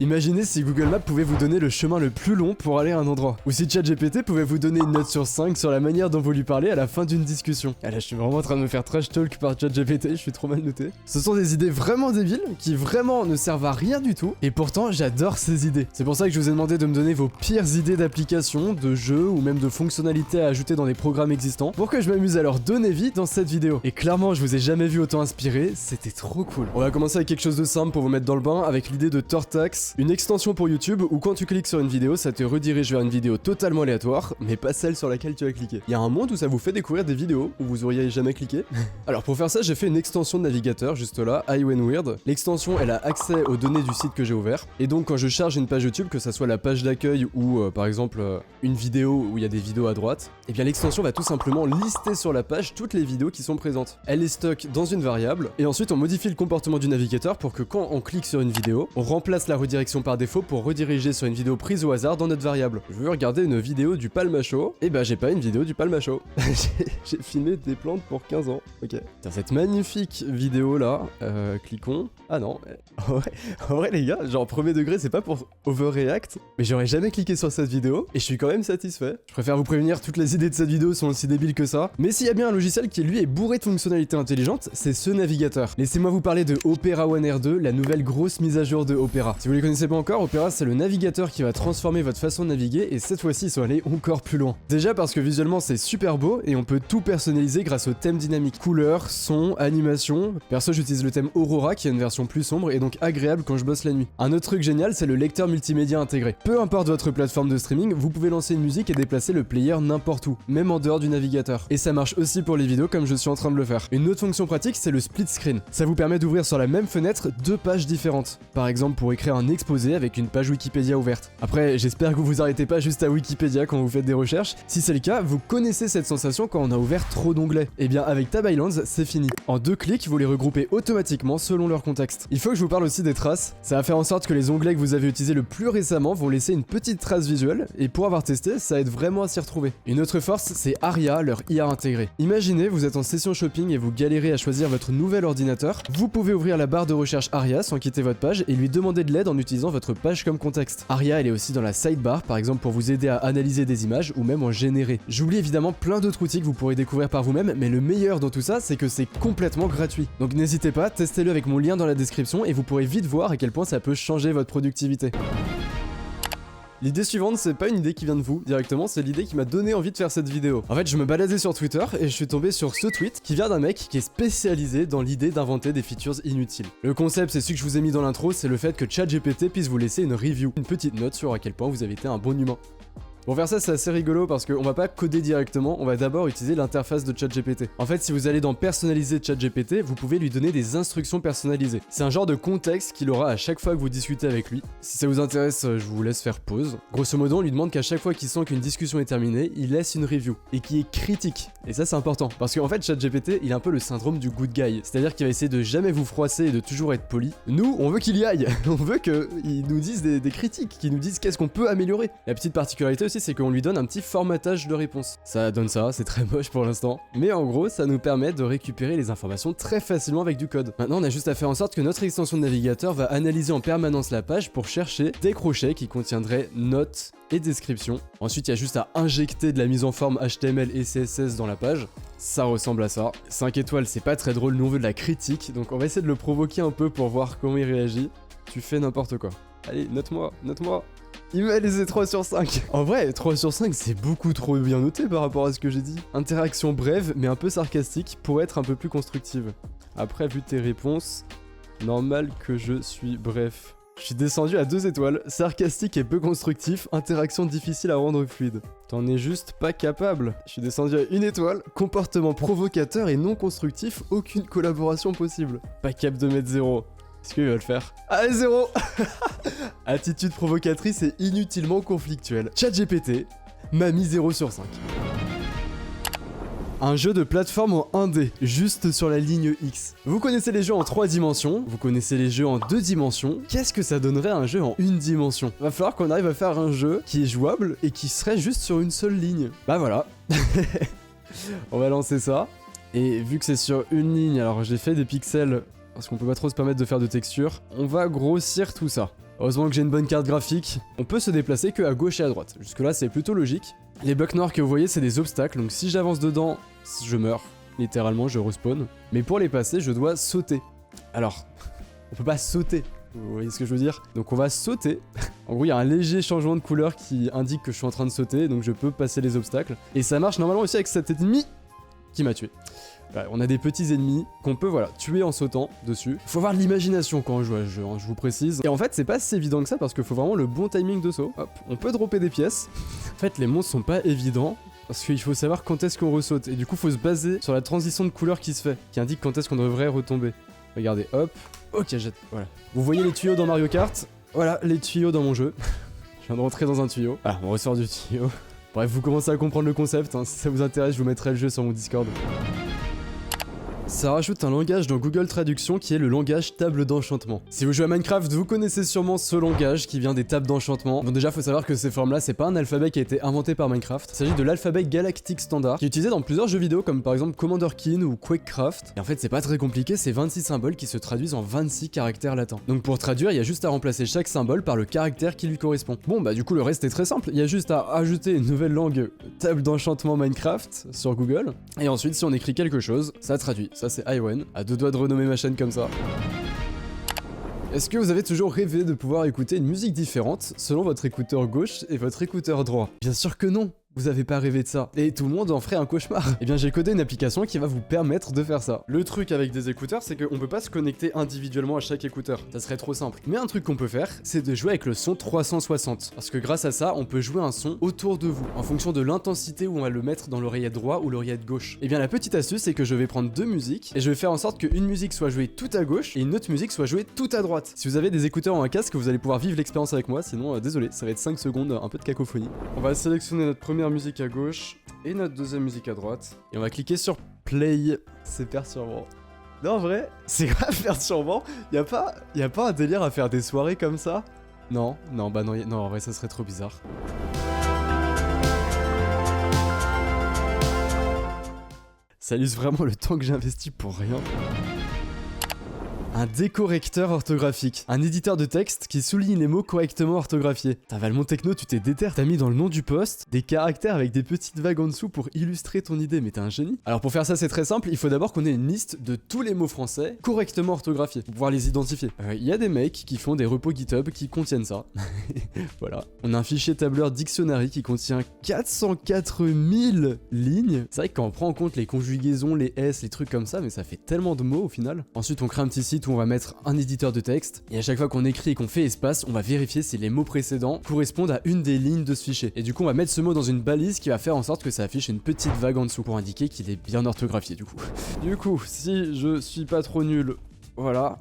Imaginez si Google Maps pouvait vous donner le chemin le plus long pour aller à un endroit. Ou si ChatGPT pouvait vous donner une note sur 5 sur la manière dont vous lui parlez à la fin d'une discussion. Ah là, je suis vraiment en train de me faire trash talk par ChatGPT, je suis trop mal noté. Ce sont des idées vraiment débiles, qui vraiment ne servent à rien du tout, et pourtant j'adore ces idées. C'est pour ça que je vous ai demandé de me donner vos pires idées d'applications, de jeux, ou même de fonctionnalités à ajouter dans des programmes existants, pour que je m'amuse à leur donner vie dans cette vidéo. Et clairement, je vous ai jamais vu autant inspiré, c'était trop cool. On va commencer avec quelque chose de simple pour vous mettre dans le bain, avec l'idée de Tortax, une extension pour YouTube où quand tu cliques sur une vidéo, ça te redirige vers une vidéo totalement aléatoire, mais pas celle sur laquelle tu as cliqué. Il y a un monde où ça vous fait découvrir des vidéos où vous auriez jamais cliqué. Alors pour faire ça, j'ai fait une extension de navigateur juste là, iWhenWeird. L'extension, elle a accès aux données du site que j'ai ouvert, et donc quand je charge une page YouTube, que ça soit la page d'accueil ou par exemple une vidéo où il y a des vidéos à droite, et bien l'extension va tout simplement lister sur la page toutes les vidéos qui sont présentes. Elle les stocke dans une variable, et ensuite on modifie le comportement du navigateur pour que quand on clique sur une vidéo, on remplace la redirection par défaut pour rediriger sur une vidéo prise au hasard dans notre variable. Je veux regarder une vidéo du palmacho, et bah j'ai pas une vidéo du palmacho. J'ai filmé des plantes pour 15 ans. Ok. Tiens, cette magnifique vidéo là, cliquons. Ah non, en vrai les gars, genre premier degré, c'est pas pour overreact, mais j'aurais jamais cliqué sur cette vidéo, et je suis quand même satisfait. Je préfère vous prévenir, toutes les idées de cette vidéo sont aussi débiles que ça, mais s'il y a bien un logiciel qui lui est bourré de fonctionnalités intelligentes, c'est ce navigateur. Laissez-moi vous parler de Opera One R2, la nouvelle grosse mise à jour de Opera. Si vous les connaissez pas encore, Opera c'est le navigateur qui va transformer votre façon de naviguer, et cette fois-ci ils sont allés encore plus loin. Déjà parce que visuellement c'est super beau, et on peut tout personnaliser grâce au thème dynamique. Couleurs, son, animation. Perso j'utilise le thème Aurora qui a une version plus sombre et donc agréable quand je bosse la nuit. Un autre truc génial c'est le lecteur multimédia intégré. Peu importe votre plateforme de streaming, vous pouvez lancer une musique et déplacer le player n'importe où, même en dehors du navigateur. Et ça marche aussi pour les vidéos comme je suis en train de le faire. Une autre fonction pratique c'est le split screen. Ça vous permet d'ouvrir sur la même fenêtre deux pages différentes. Par exemple pour écrire un exposé avec une page Wikipédia ouverte. Après j'espère que vous arrêtez pas juste à Wikipédia quand vous faites des recherches. Si c'est le cas, vous connaissez cette sensation quand on a ouvert trop d'onglets. Et bien avec Tab Islands, c'est fini. En deux clics, vous les regroupez automatiquement selon leur contexte. Il faut que je vous parle aussi des traces. Ça va faire en sorte que les onglets que vous avez utilisés le plus récemment vont laisser une petite trace visuelle, et pour avoir testé, ça aide vraiment à s'y retrouver. Une autre force, c'est Aria, leur IA intégrée. Imaginez, vous êtes en session shopping et vous galérez à choisir votre nouvel ordinateur. Vous pouvez ouvrir la barre de recherche Aria sans quitter votre page et lui demander de l'aide en utilisant votre page comme contexte. Aria, elle est aussi dans la sidebar, par exemple pour vous aider à analyser des images ou même en générer. J'oublie évidemment plein d'autres outils que vous pourrez découvrir par vous-même, mais le meilleur dans tout ça, c'est que c'est complètement gratuit. Donc n'hésitez pas, testez-le avec mon lien dans la description et vous pourrez vite voir à quel point ça peut changer votre productivité. L'idée suivante, c'est pas une idée qui vient de vous directement, c'est l'idée qui m'a donné envie de faire cette vidéo. En fait, je me baladais sur Twitter et je suis tombé sur ce tweet qui vient d'un mec qui est spécialisé dans l'idée d'inventer des features inutiles. Le concept, c'est celui que je vous ai mis dans l'intro, c'est le fait que ChatGPT puisse vous laisser une review, une petite note sur à quel point vous avez été un bon humain. Pour faire ça, c'est assez rigolo parce qu'on va pas coder directement, on va d'abord utiliser l'interface de ChatGPT. En fait, si vous allez dans personnaliser ChatGPT, vous pouvez lui donner des instructions personnalisées. C'est un genre de contexte qu'il aura à chaque fois que vous discutez avec lui. Si ça vous intéresse, je vous laisse faire pause. Grosso modo, on lui demande qu'à chaque fois qu'il sent qu'une discussion est terminée, il laisse une review et qui est critique. Et ça, c'est important parce qu'en fait, ChatGPT, il a un peu le syndrome du good guy, c'est-à-dire qu'il va essayer de jamais vous froisser et de toujours être poli. Nous, on veut qu'il y aille, on veut qu'il nous dise des critiques, qu'il nous dise qu'est-ce qu'on peut améliorer. La petite particularité aussi, c'est qu'on lui donne un petit formatage de réponse. Ça donne ça, c'est très moche pour l'instant. Mais en gros, ça nous permet de récupérer les informations très facilement avec du code. Maintenant, on a juste à faire en sorte que notre extension de navigateur va analyser en permanence la page pour chercher des crochets qui contiendraient notes et descriptions. Ensuite, il y a juste à injecter de la mise en forme HTML et CSS dans la page. Ça ressemble à ça. 5 étoiles, c'est pas très drôle, nous on veut de la critique, donc on va essayer de le provoquer un peu pour voir comment il réagit. Tu fais n'importe quoi. Allez, note-moi, note-moi. Il m'a laissé 3 sur 5. En vrai, 3 sur 5, c'est beaucoup trop bien noté par rapport à ce que j'ai dit. Interaction brève, mais un peu sarcastique, pour être un peu plus constructive. Après, vu tes réponses, normal que je suis bref. Je suis descendu à 2 étoiles, sarcastique et peu constructif, interaction difficile à rendre fluide. T'en es juste pas capable. Je suis descendu à 1 étoile, comportement provocateur et non constructif, aucune collaboration possible. Pas cap de mettre 0. Est-ce qu'il va le faire? Ah, 0. Attitude provocatrice et inutilement conflictuelle. ChatGPT m'a mis 0 sur 5. Un jeu de plateforme en 1D, juste sur la ligne X. Vous connaissez les jeux en 3 dimensions, vous connaissez les jeux en 2 dimensions. Qu'est-ce que ça donnerait un jeu en 1 dimension? Va falloir qu'on arrive à faire un jeu qui est jouable et qui serait juste sur une seule ligne. Bah voilà. On va lancer ça. Et vu que c'est sur une ligne, alors j'ai fait des pixels parce qu'on peut pas trop se permettre de faire de texture. On va grossir tout ça. Heureusement que j'ai une bonne carte graphique. On peut se déplacer que à gauche et à droite. Jusque là c'est plutôt logique. Les blocs noirs que vous voyez c'est des obstacles, donc si j'avance dedans, je meurs. Littéralement je respawn. Mais pour les passer je dois sauter. Alors, on peut pas sauter. Vous voyez ce que je veux dire? Donc on va sauter. En gros, il y a un léger changement de couleur qui indique que je suis en train de sauter, donc je peux passer les obstacles. Et ça marche normalement aussi avec cet ennemi qui m'a tué. Voilà, on a des petits ennemis qu'on peut voilà tuer en sautant dessus. Faut avoir de l'imagination quand on joue à ce jeu, hein, je vous précise. Et en fait, c'est pas si évident que ça parce qu'il faut vraiment le bon timing de saut. Hop, on peut dropper des pièces. En fait, les monstres sont pas évidents. Parce qu'il faut savoir quand est-ce qu'on ressaute. Et du coup, faut se baser sur la transition de couleur qui se fait, qui indique quand est-ce qu'on devrait retomber. Regardez, hop. Ok, jette. Voilà. Vous voyez les tuyaux dans Mario Kart? Voilà, les tuyaux dans mon jeu. Je viens de rentrer dans un tuyau. Ah, on ressort du tuyau. Bref, vous commencez à comprendre le concept. Hein. Si ça vous intéresse, je vous mettrai le jeu sur mon Discord. Ça rajoute un langage dans Google Traduction qui est le langage table d'enchantement. Si vous jouez à Minecraft, vous connaissez sûrement ce langage qui vient des tables d'enchantement. Bon déjà faut savoir que ces formes là c'est pas un alphabet qui a été inventé par Minecraft. Il s'agit de l'alphabet galactique standard qui est utilisé dans plusieurs jeux vidéo comme par exemple Commander Keen ou Quakecraft. Et en fait c'est pas très compliqué, c'est 26 symboles qui se traduisent en 26 caractères latins. Donc pour traduire il y a juste à remplacer chaque symbole par le caractère qui lui correspond. Bon bah du coup le reste est très simple, il y a juste à ajouter une nouvelle langue table d'enchantement Minecraft sur Google. Et ensuite si on écrit quelque chose, ça traduit. Ça c'est Iwan, à deux doigts de renommer ma chaîne comme ça. Est-ce que vous avez toujours rêvé de pouvoir écouter une musique différente selon votre écouteur gauche et votre écouteur droit? Bien sûr que non! Vous avez pas rêvé de ça. Et tout le monde en ferait un cauchemar. Eh bien j'ai codé une application qui va vous permettre de faire ça. Le truc avec des écouteurs, c'est qu'on peut pas se connecter individuellement à chaque écouteur. Ça serait trop simple. Mais un truc qu'on peut faire, c'est de jouer avec le son 360. Parce que grâce à ça, on peut jouer un son autour de vous, en fonction de l'intensité où on va le mettre dans l'oreillette droite ou l'oreillette gauche. Eh bien la petite astuce, c'est que je vais prendre deux musiques, et je vais faire en sorte qu'une musique soit jouée tout à gauche, et une autre musique soit jouée tout à droite. Si vous avez des écouteurs ou un casque, vous allez pouvoir vivre l'expérience avec moi, sinon désolé, ça va être 5 secondes, un peu de cacophonie. On va sélectionner notre première musique à gauche, et notre deuxième musique à droite. Et on va cliquer sur play. C'est perturbant. Non, en vrai, c'est grave perturbant. Y'a pas un délire à faire des soirées comme ça? Non, non, bah non, non, en vrai, ça serait trop bizarre. Ça illustre vraiment le temps que j'ai investi pour rien. Un décorrecteur orthographique, un éditeur de texte qui souligne les mots correctement orthographiés. T'as Valmont Techno, tu t'es déter, t'as mis dans le nom du post des caractères avec des petites vagues en dessous pour illustrer ton idée, mais t'es un génie. Alors pour faire ça c'est très simple, il faut d'abord qu'on ait une liste de tous les mots français correctement orthographiés, pour pouvoir les identifier. Il y a des mecs qui font des repos GitHub qui contiennent ça. Voilà. On a un fichier tableur Dictionary qui contient 404 000 lignes. C'est vrai que quand on prend en compte les conjugaisons, les S, les trucs comme ça, mais ça fait tellement de mots au final. Ensuite on crée un petit site où on va mettre un éditeur de texte, et à chaque fois qu'on écrit et qu'on fait espace, on va vérifier si les mots précédents correspondent à une des lignes de ce fichier. Et du coup on va mettre ce mot dans une balise qui va faire en sorte que ça affiche une petite vague en dessous pour indiquer qu'il est bien orthographié du coup. Du coup, si je suis pas trop nul, voilà,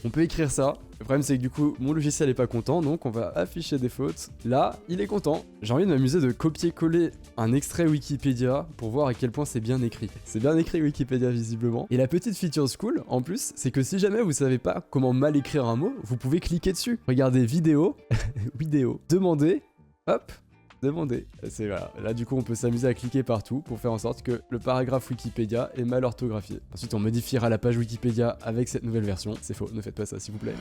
on peut écrire ça. Le problème c'est que du coup mon logiciel est pas content, donc on va afficher des fautes. Là, il est content. J'ai envie de m'amuser de copier-coller un extrait Wikipédia pour voir à quel point c'est bien écrit. C'est bien écrit Wikipédia visiblement. Et la petite feature cool en plus, c'est que si jamais vous savez pas comment mal écrire un mot, vous pouvez cliquer dessus. Regardez vidéo, vidéo, demander, hop, demander. C'est voilà. Là du coup on peut s'amuser à cliquer partout pour faire en sorte que le paragraphe Wikipédia est mal orthographié. Ensuite on modifiera la page Wikipédia avec cette nouvelle version. C'est faux, ne faites pas ça s'il vous plaît.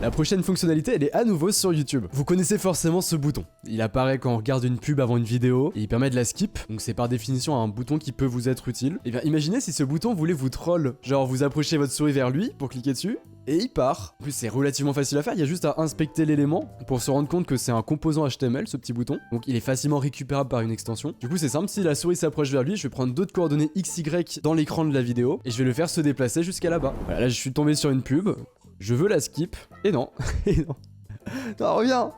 La prochaine fonctionnalité, elle est à nouveau sur YouTube. Vous connaissez forcément ce bouton. Il apparaît quand on regarde une pub avant une vidéo, et il permet de la skip, donc c'est par définition un bouton qui peut vous être utile. Et bien imaginez si ce bouton voulait vous troll, genre vous approchez votre souris vers lui pour cliquer dessus, et il part. En plus c'est relativement facile à faire, il y a juste à inspecter l'élément pour se rendre compte que c'est un composant HTML ce petit bouton, donc il est facilement récupérable par une extension. Du coup c'est simple, si la souris s'approche vers lui, je vais prendre d'autres coordonnées XY dans l'écran de la vidéo, et je vais le faire se déplacer jusqu'à là-bas. Voilà, là je suis tombé sur une pub. Je veux la skip, et non, et non. Non, reviens.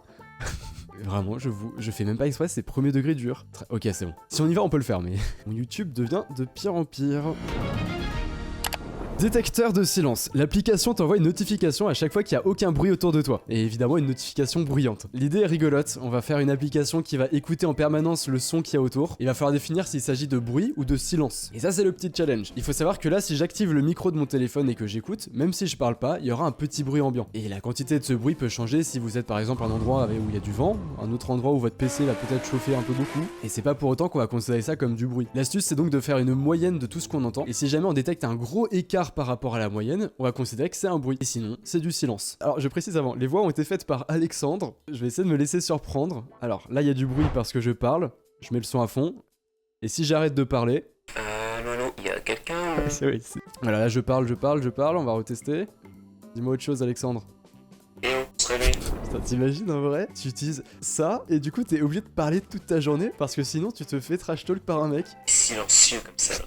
Vraiment, je fais même pas exprès, c'est premier degré dur. Ok, c'est bon. Si on y va, on peut le faire, mais mon YouTube devient de pire en pire. Détecteur de silence. L'application t'envoie une notification à chaque fois qu'il n'y a aucun bruit autour de toi. Et évidemment une notification bruyante. L'idée est rigolote, on va faire une application qui va écouter en permanence le son qu'il y a autour. Il va falloir définir s'il s'agit de bruit ou de silence. Et ça c'est le petit challenge. Il faut savoir que là si j'active le micro de mon téléphone et que j'écoute, même si je parle pas, il y aura un petit bruit ambiant. Et la quantité de ce bruit peut changer si vous êtes par exemple à un endroit où il y a du vent, un autre endroit où votre PC va peut-être chauffer un peu beaucoup. Et c'est pas pour autant qu'on va considérer ça comme du bruit. L'astuce c'est donc de faire une moyenne de tout ce qu'on entend. Et si jamais on détecte un gros écart bizarre par rapport à la moyenne, on va considérer que c'est un bruit. Et sinon, c'est du silence. Alors, je précise avant, les voix ont été faites par Alexandre. Je vais essayer de me laisser surprendre. Alors, là, il y a du bruit parce que je parle. Je mets le son à fond. Et si j'arrête de parler... Lolo, il y a quelqu'un C'est vrai, c'est... Voilà, là, je parle, on va retester. Dis-moi autre chose, Alexandre. Et on serait lui. Putain, t'imagines en vrai, tu utilises ça et du coup t'es obligé de parler toute ta journée parce que sinon tu te fais trash talk par un mec. Silencieux comme ça là.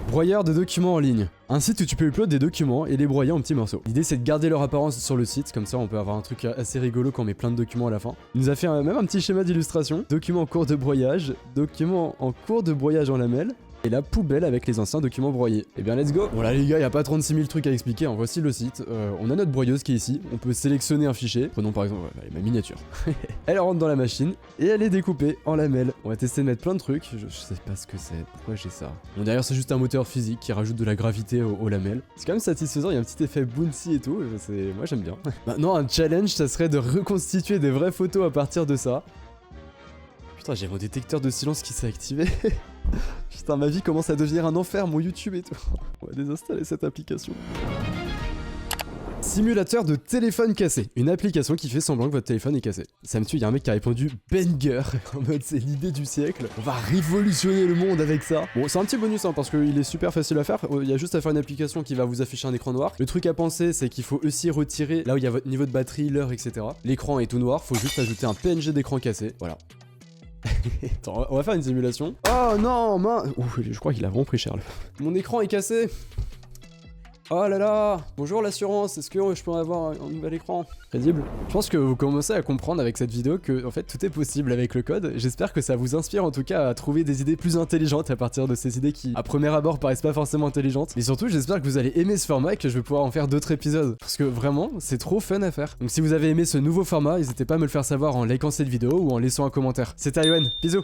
Broyeur de documents en ligne. Un site où tu peux upload des documents et les broyer en petits morceaux. L'idée c'est de garder leur apparence sur le site, comme ça on peut avoir un truc assez rigolo quand on met plein de documents à la fin. Il nous a fait même un petit schéma d'illustration. Documents en cours de broyage, documents en cours de broyage en lamelles. Et la poubelle avec les anciens documents broyés. Et bien let's go. Bon là les gars, y a pas 36 000 trucs à expliquer, hein. Voici le site. On a notre broyeuse qui est ici, on peut sélectionner un fichier. Prenons par exemple ma miniature. Elle rentre dans la machine et elle est découpée en lamelles. On va tester de mettre plein de trucs, je sais pas ce que c'est, pourquoi j'ai ça. Bon derrière c'est juste un moteur physique qui rajoute de la gravité aux lamelles. C'est quand même satisfaisant, il y a un petit effet bouncy et tout, moi j'aime bien. Maintenant un challenge ça serait de reconstituer des vraies photos à partir de ça. Putain, j'ai mon détecteur de silence qui s'est activé. Putain, ma vie commence à devenir un enfer, mon YouTube et tout. On va désinstaller cette application. Simulateur de téléphone cassé. Une application qui fait semblant que votre téléphone est cassé. Ça me tue, il y a un mec qui a répondu banger. En mode, c'est l'idée du siècle. On va révolutionner le monde avec ça. Bon, c'est un petit bonus, hein, parce qu'il est super facile à faire. Il y a juste à faire une application qui va vous afficher un écran noir. Le truc à penser, c'est qu'il faut aussi retirer là où il y a votre niveau de batterie, l'heure, etc. L'écran est tout noir, faut juste ajouter un PNG d'écran cassé. Voilà. Attends, on va faire une simulation. Oh non, mince. Ouh, je crois qu'il a vraiment pris cher là. Mon écran est cassé. Oh là là. Bonjour l'assurance, est-ce que je peux avoir un nouvel écran? Crédible. Je pense que vous commencez à comprendre avec cette vidéo que en fait tout est possible avec le code. J'espère que ça vous inspire en tout cas à trouver des idées plus intelligentes à partir de ces idées qui à premier abord paraissent pas forcément intelligentes. Et surtout j'espère que vous allez aimer ce format et que je vais pouvoir en faire d'autres épisodes. Parce que vraiment c'est trop fun à faire. Donc si vous avez aimé ce nouveau format, n'hésitez pas à me le faire savoir en likant cette vidéo ou en laissant un commentaire. C'était Ayoen, bisous.